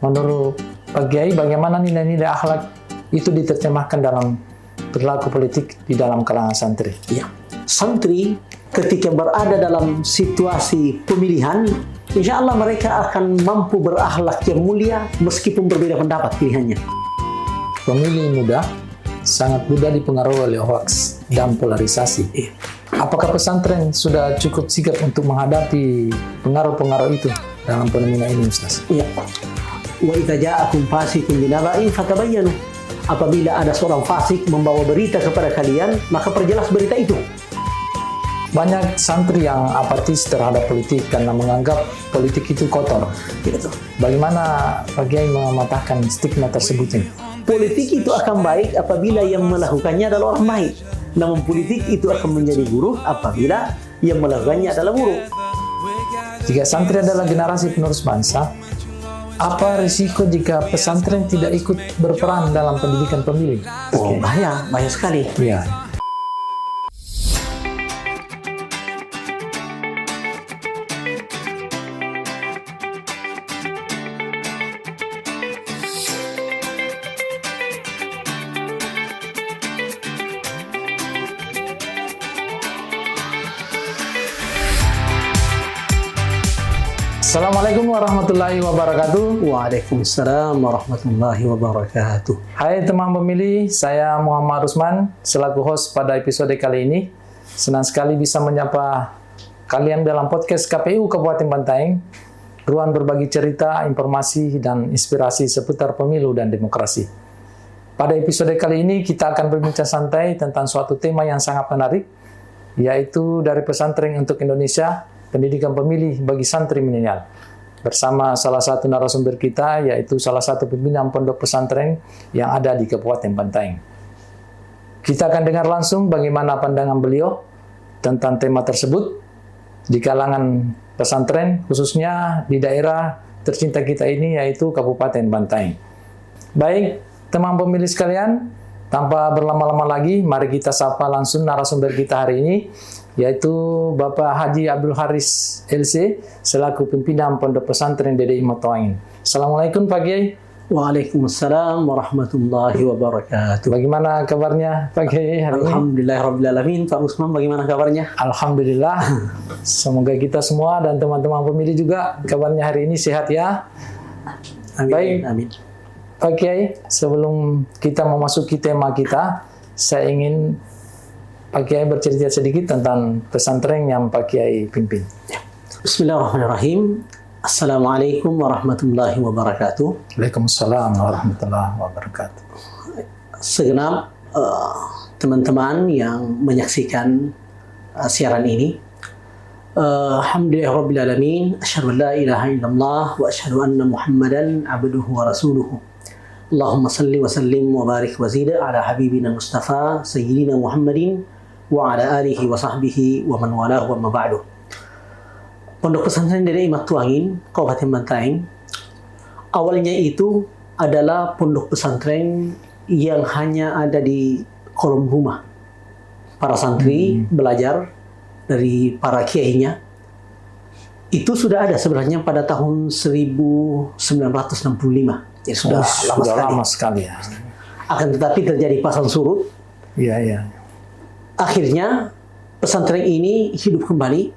Menurut Pak Kiai, bagaimana nilai-nilai akhlak itu diterjemahkan dalam perilaku politik di dalam kalangan santri? Ya, santri ketika berada dalam situasi pemilihan, insya Allah mereka akan mampu berakhlak yang mulia meskipun berbeda pendapat pilihannya. Pemilih muda sangat mudah dipengaruhi oleh hoaks dan polarisasi. Apakah pesantren sudah cukup sigap untuk menghadapi pengaruh-pengaruh itu dalam fenomena ini, Ustaz? Ya. Wa idza ja'akum fasiqun binaba'in fatabayyanu. Apabila ada seorang fasik membawa berita kepada kalian, maka perjelas berita itu. Banyak santri yang apatis terhadap politik karena menganggap politik itu kotor. Gitu. Bagaimana Pak Kiai mematahkan stigma tersebut? Politik itu akan baik apabila yang melakukannya adalah orang baik. Namun politik itu akan menjadi buruk apabila yang melakukannya adalah buruk. Jika santri adalah generasi penerus bangsa, apa risiko jika pesantren tidak ikut berperan dalam pendidikan pemilih? Oh, bahaya sekali. Ya. Assalamualaikum warahmatullahi wabarakatuh. Waalaikumsalam warahmatullahi wabarakatuh. Hai teman pemilih, saya Muhammad Rusman selaku host pada episode kali ini. Senang sekali bisa menyapa kalian dalam podcast KPU Kabupaten Bantaeng, ruang berbagi cerita, informasi, dan inspirasi seputar pemilu dan demokrasi. Pada episode kali ini kita akan berbincang santai tentang suatu tema yang sangat menarik, yaitu dari pesantren untuk Indonesia, pendidikan pemilih bagi santri milenial. Bersama salah satu narasumber kita, yaitu salah satu pimpinan pondok pesantren yang ada di Kabupaten Bantaeng. Kita akan dengar langsung bagaimana pandangan beliau tentang tema tersebut di kalangan pesantren, khususnya di daerah tercinta kita ini, yaitu Kabupaten Bantaeng. Baik, teman pemilih sekalian, tanpa berlama-lama lagi, mari kita sapa langsung narasumber kita hari ini, yaitu Bapak Haji Abdul Haris LC selaku pimpinan Pondok Pesantren DDI Motoangin. Assalamualaikum Pak Kiai. Waalaikumsalam warahmatullahi wabarakatuh. Bagaimana kabarnya Pak Kiai hari ini? Alhamdulillahirrabbilalamin. Pak Usman, bagaimana kabarnya? Alhamdulillah. Semoga kita semua dan teman-teman pemilih juga kabarnya hari ini sehat ya. Amin. Baik. Amin. Pak Kiai, sebelum kita memasuki tema kita, saya ingin Pak Kiai bercerita sedikit tentang pesantren yang Pak Kiai pimpin. Bismillahirrahmanirrahim. Assalamualaikum warahmatullahi wabarakatuh. Waalaikumsalam warahmatullahi wabarakatuh. Segenap teman-teman yang menyaksikan siaran ini, alhamdulillahirrabbilalamin. Asyhadu an la ilaha illallah wa asyhadu anna Muhammadan abduhu wa rasuluhu. Allahumma salli wa sallim wa barik wa zid ala habibina Mustafa sayyidina Muhammadin wa ala alihi wa sahbihi wa man walahu wa ma ba'du. Pondok Pesantren DDI Motoangin, Kabupaten Bantaeng, awalnya itu adalah pondok pesantren yang hanya ada di kolom rumah. Para santri belajar dari para kiainya. Itu sudah ada sebenarnya pada tahun 1965. Jadi sudah lama sekali ya. Akan tetapi terjadi pasang surut. Iya, iya. Akhirnya pesantren ini hidup kembali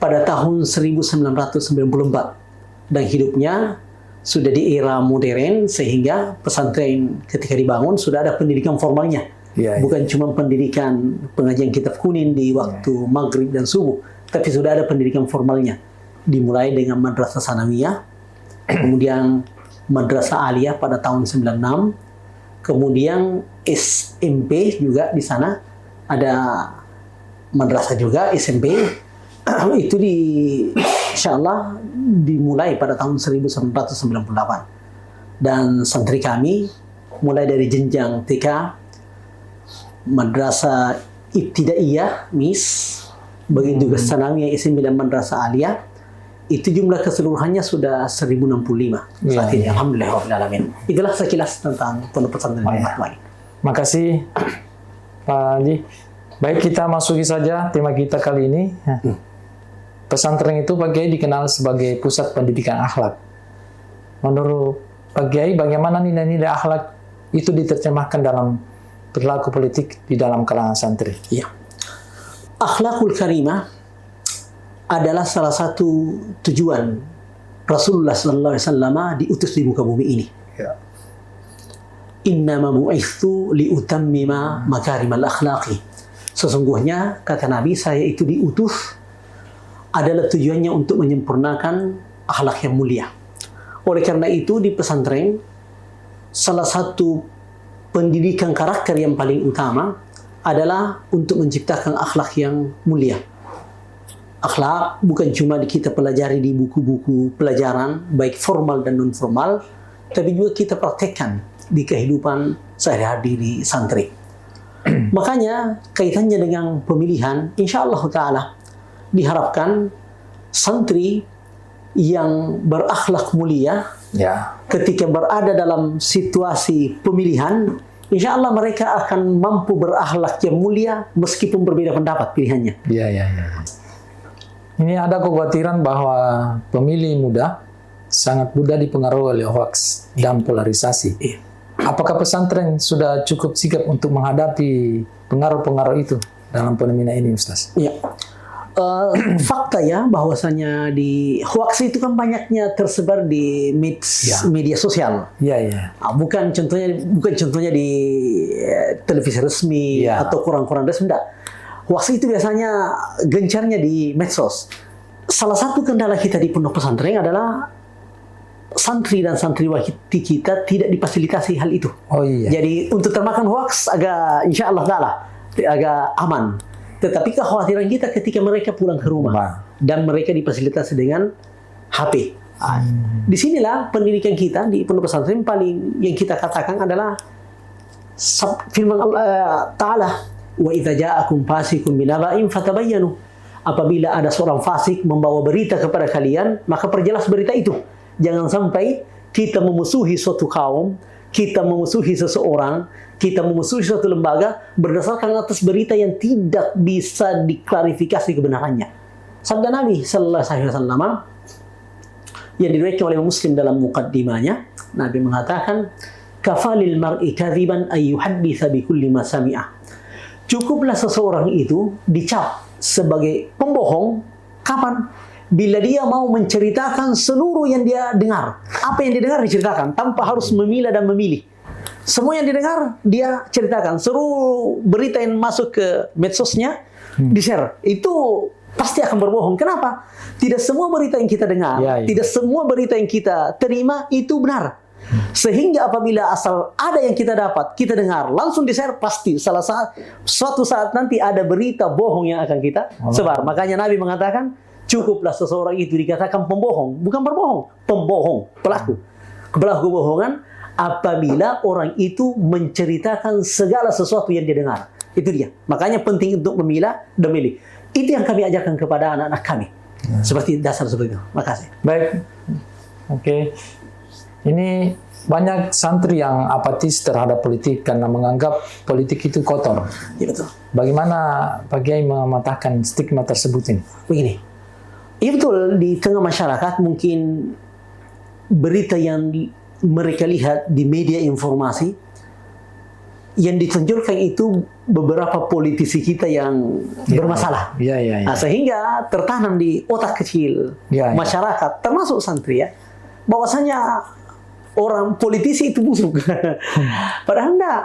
pada tahun 1994 dan hidupnya sudah di era modern sehingga pesantren ketika dibangun sudah ada pendidikan formalnya. Ya, bukan cuma pendidikan pengajian kitab kuning di waktu maghrib dan subuh, tapi sudah ada pendidikan formalnya. Dimulai dengan madrasah sanawiyah, kemudian madrasah aliyah pada tahun 96, kemudian SMP juga di sana ada madrasah juga SMP. Itu insya Allah dimulai pada tahun 1998 dan santri kami mulai dari jenjang TK, madrasah ibtidaiyah MIS, begitu juga sanawiyah SMP dan madrasah aliyah, itu jumlah keseluruhannya sudah 1065 saat ini. Alhamdulillahirrahmanirrahim. Itulah sekilas tentang pondok pesantren DDI Motoangin. Makasih Pak Haji. Baik, kita masuki saja tema kita kali ini. Pesantren itu Pak Kiai dikenal sebagai pusat pendidikan akhlak. menurut Pak Kiai, bagaimana nilai-nilai akhlak itu diterjemahkan dalam perilaku politik di dalam kalangan santri? Ya. Akhlakul karimah adalah salah satu tujuan Rasulullah SAW diutus di muka bumi ini. Ya. Innama bu'ithu liutammima makarimal akhlaqi. Sesungguhnya, kata Nabi, saya itu diutus adalah tujuannya untuk menyempurnakan akhlak yang mulia. Oleh karena itu, di pesantren, salah satu pendidikan karakter yang paling utama adalah untuk menciptakan akhlak yang mulia. Akhlak bukan cuma kita pelajari di buku-buku pelajaran, baik formal dan non-formal, tapi juga kita praktekkan di kehidupan sehari-hari di santri. Makanya kaitannya dengan pemilihan, insya Allah Ta'ala diharapkan santri yang berakhlak mulia ketika berada dalam situasi pemilihan, insya Allah mereka akan mampu berakhlak yang mulia meskipun berbeda pendapat pilihannya. Ya. Ini ada kekhawatiran bahwa pemilih muda sangat mudah dipengaruhi oleh hoax dan polarisasi. Apakah pesantren sudah cukup sigap untuk menghadapi pengaruh-pengaruh itu dalam pemilihan ini, Ustaz? Ya. Fakta ya bahwasanya di hoax itu kan banyaknya tersebar di media sosial. Iya. Bukan contohnya di televisi resmi atau koran-koran resmi. Enggak. Hoax itu biasanya gencarnya di medsos. Salah satu kendala kita di pondok pesantren adalah santri dan santriwati kita tidak difasilitasi hal itu. Oh iya. Jadi untuk termakan hoax agak insya Allah agak aman. Tetapi kekhawatiran kita ketika mereka pulang ke rumah dan mereka difasilitasi dengan HP. Disinilah pendidikan kita di pondok pesantren paling yang kita katakan adalah firman Allah Ta'ala, wa idza ja'akum fasiqun binaba'in fatabayyanu. Apabila ada seorang fasik membawa berita kepada kalian, maka perjelas berita itu. Jangan sampai kita memusuhi suatu kaum, kita memusuhi seseorang, kita memusuhi suatu lembaga berdasarkan atas berita yang tidak bisa diklarifikasi kebenarannya. Sabda Nabi sallallahu alaihi wasallam yang diriwayatkan oleh Muslim dalam muqaddimahnya, Nabi mengatakan, "Kafalil mar'i kadziban ay yuhadditsa bi kulli ma sami'a." Cukuplah seseorang itu dicap sebagai pembohong kapan? Bila dia mau menceritakan seluruh yang dia dengar. Apa yang dia dengar diceritakan tanpa harus memilah dan memilih. Semua yang didengar dia ceritakan. Seluruh berita yang masuk ke medsosnya di-share. Itu pasti akan berbohong. Kenapa? Tidak semua berita yang kita dengar, tidak semua berita yang kita terima itu benar. Sehingga apabila asal ada yang kita dapat, kita dengar, langsung di-share, pasti suatu saat nanti ada berita bohong yang akan kita sebar. Makanya Nabi mengatakan, cukuplah seseorang itu dikatakan pembohong, bukan berbohong, pembohong, pelaku kebohongan apabila orang itu menceritakan segala sesuatu yang dia dengar. Itu dia. Makanya penting untuk memilah dan memilih. Itu yang kami ajarkan kepada anak-anak kami. Seperti dasar seperti itu. Makasih. Baik. Oke. Ini banyak santri yang apatis terhadap politik karena menganggap politik itu kotor. Ya betul. Bagaimana Pak Kiai mematahkan stigma tersebut ini? Begini. Iya betul, di tengah masyarakat mungkin berita yang mereka lihat di media informasi yang ditonjolkan itu beberapa politisi kita yang bermasalah. Nah, sehingga tertanam di otak kecil masyarakat, termasuk santri ya, bahwasanya orang politisi itu busuk. Padahal enggak.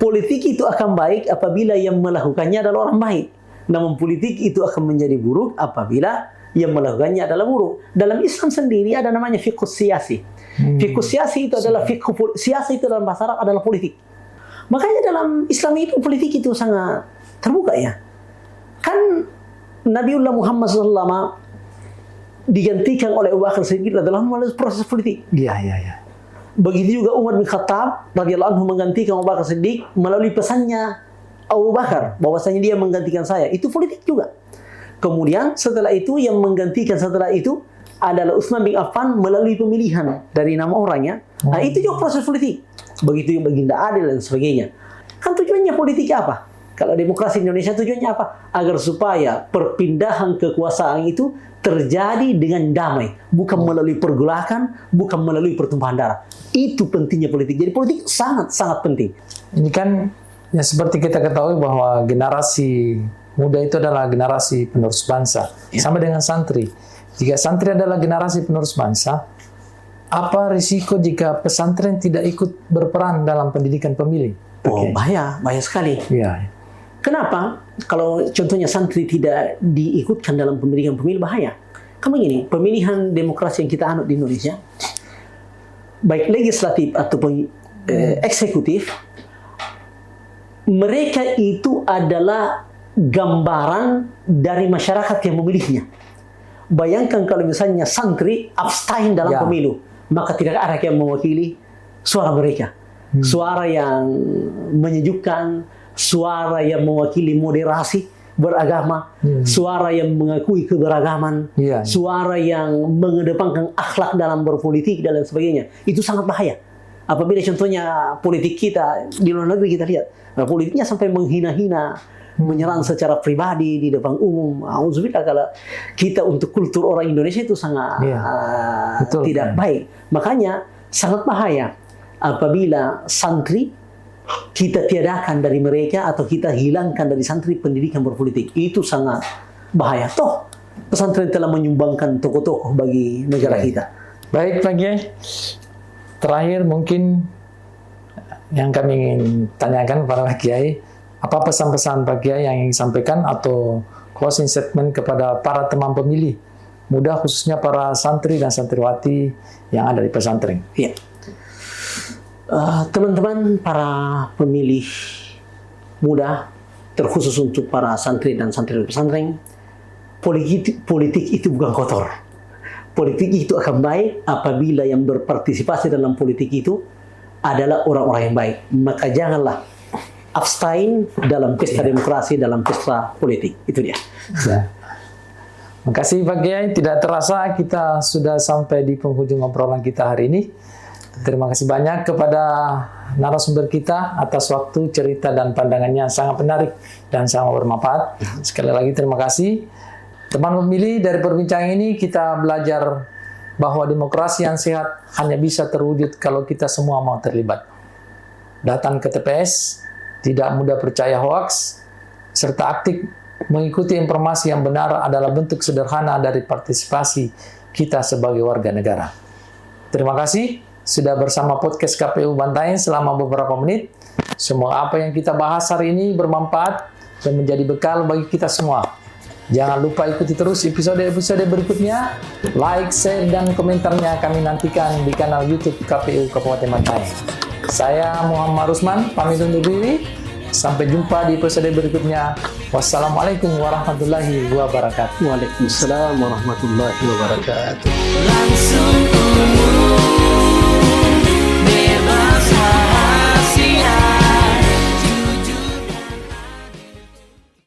Politik itu akan baik apabila yang melakukannya adalah orang baik. Namun politik itu akan menjadi buruk apabila yang melakukannya adalah buruk. Dalam Islam sendiri ada namanya fiqh siyasi. Fiqh siyasi itu adalah siyasi itu dalam bahasa Arab adalah politik. Makanya dalam Islam itu politik itu sangat terbuka ya. Kan Nabiullah Muhammad SAW digantikan oleh Abu Bakar Siddiq dalam proses politik. Iya. Begitu juga Umar bin Khattab radhiyallahu anhu menggantikan Abu Bakar Siddiq melalui pesannya Abu Bakar bahwasanya dia menggantikan saya. Itu politik juga. Kemudian setelah itu yang menggantikan setelah itu adalah Utsman bin Affan melalui pemilihan dari nama orangnya. Nah, itu juga proses politik. Begitu yang baginda adil dan sebagainya. Kan tujuannya politik apa? Kalau demokrasi di Indonesia tujuannya apa? Agar supaya perpindahan kekuasaan itu terjadi dengan damai, bukan melalui pergolakan, bukan melalui pertumpahan darah. Itu pentingnya politik. Jadi politik sangat-sangat penting. Ini kan ya seperti kita ketahui bahwa generasi muda itu adalah generasi penerus bangsa. Sama dengan santri. Jika santri adalah generasi penerus bangsa, apa risiko jika pesantren tidak ikut berperan dalam pendidikan pemilih? Oh, bahaya sekali. Iya. Kenapa? Kalau contohnya santri tidak diikutkan dalam pendidikan pemilih, bahaya. Kamu gini, pemilihan demokrasi yang kita anut di Indonesia, baik legislatif ataupun eksekutif, mereka itu adalah gambaran dari masyarakat yang memilihnya. Bayangkan kalau misalnya santri abstain dalam pemilu, maka tidak ada yang mewakili suara mereka. Suara yang menyejukkan, suara yang mewakili moderasi beragama, suara yang mengakui keberagaman, suara yang mengedepankan akhlak dalam berpolitik dan lain sebagainya. Itu sangat bahaya. Apabila contohnya politik kita di luar negeri, kita lihat politiknya sampai menghina-hina, menyerang secara pribadi di depan umum. Auzubillah, kalau kita untuk kultur orang Indonesia itu sangat tidak baik. Makanya sangat bahaya apabila santri kita tiadakan dari mereka atau kita hilangkan dari santri pendidikan berpolitik. Itu sangat bahaya. Toh pesantren telah menyumbangkan tokoh-tokoh bagi negara kita. Baik Pak Kiai, terakhir mungkin yang kami ingin tanyakan kepada Pak Kiai, apa pesan-pesan Pak Kiai yang ingin sampaikan atau closing statement kepada para teman pemilih muda, khususnya para santri dan santriwati yang ada di pesantren? Iya. Teman-teman para pemilih muda, terkhusus untuk para santri dan santri pesantren, politik itu bukan kotor. Politik itu akan baik apabila yang berpartisipasi dalam politik itu adalah orang-orang yang baik. Maka janganlah abstain dalam pesta demokrasi, dalam pesta politik. Itu dia. Makasih Pak Kiai, tidak terasa kita sudah sampai di penghujung obrolan kita hari ini. Terima kasih banyak kepada narasumber kita atas waktu, cerita, dan pandangannya sangat menarik dan sangat bermanfaat. Sekali lagi terima kasih. Teman pemilih, dari perbincangan ini kita belajar bahwa demokrasi yang sehat hanya bisa terwujud kalau kita semua mau terlibat. Datang ke TPS, tidak mudah percaya hoaks, serta aktif mengikuti informasi yang benar adalah bentuk sederhana dari partisipasi kita sebagai warga negara. Terima kasih sudah bersama podcast KPU Bantaeng selama beberapa menit. Semoga apa yang kita bahas hari ini bermanfaat dan menjadi bekal bagi kita semua. Jangan lupa ikuti terus episode-episode berikutnya. Like, share, dan komentarnya kami nantikan di kanal YouTube KPU Kabupaten Bantaeng. Saya Muhammad Rusman, pamit undur diri. Sampai jumpa di episode berikutnya. Wassalamualaikum warahmatullahi wabarakatuh. Waalaikumsalam warahmatullahi wabarakatuh. Langsung umum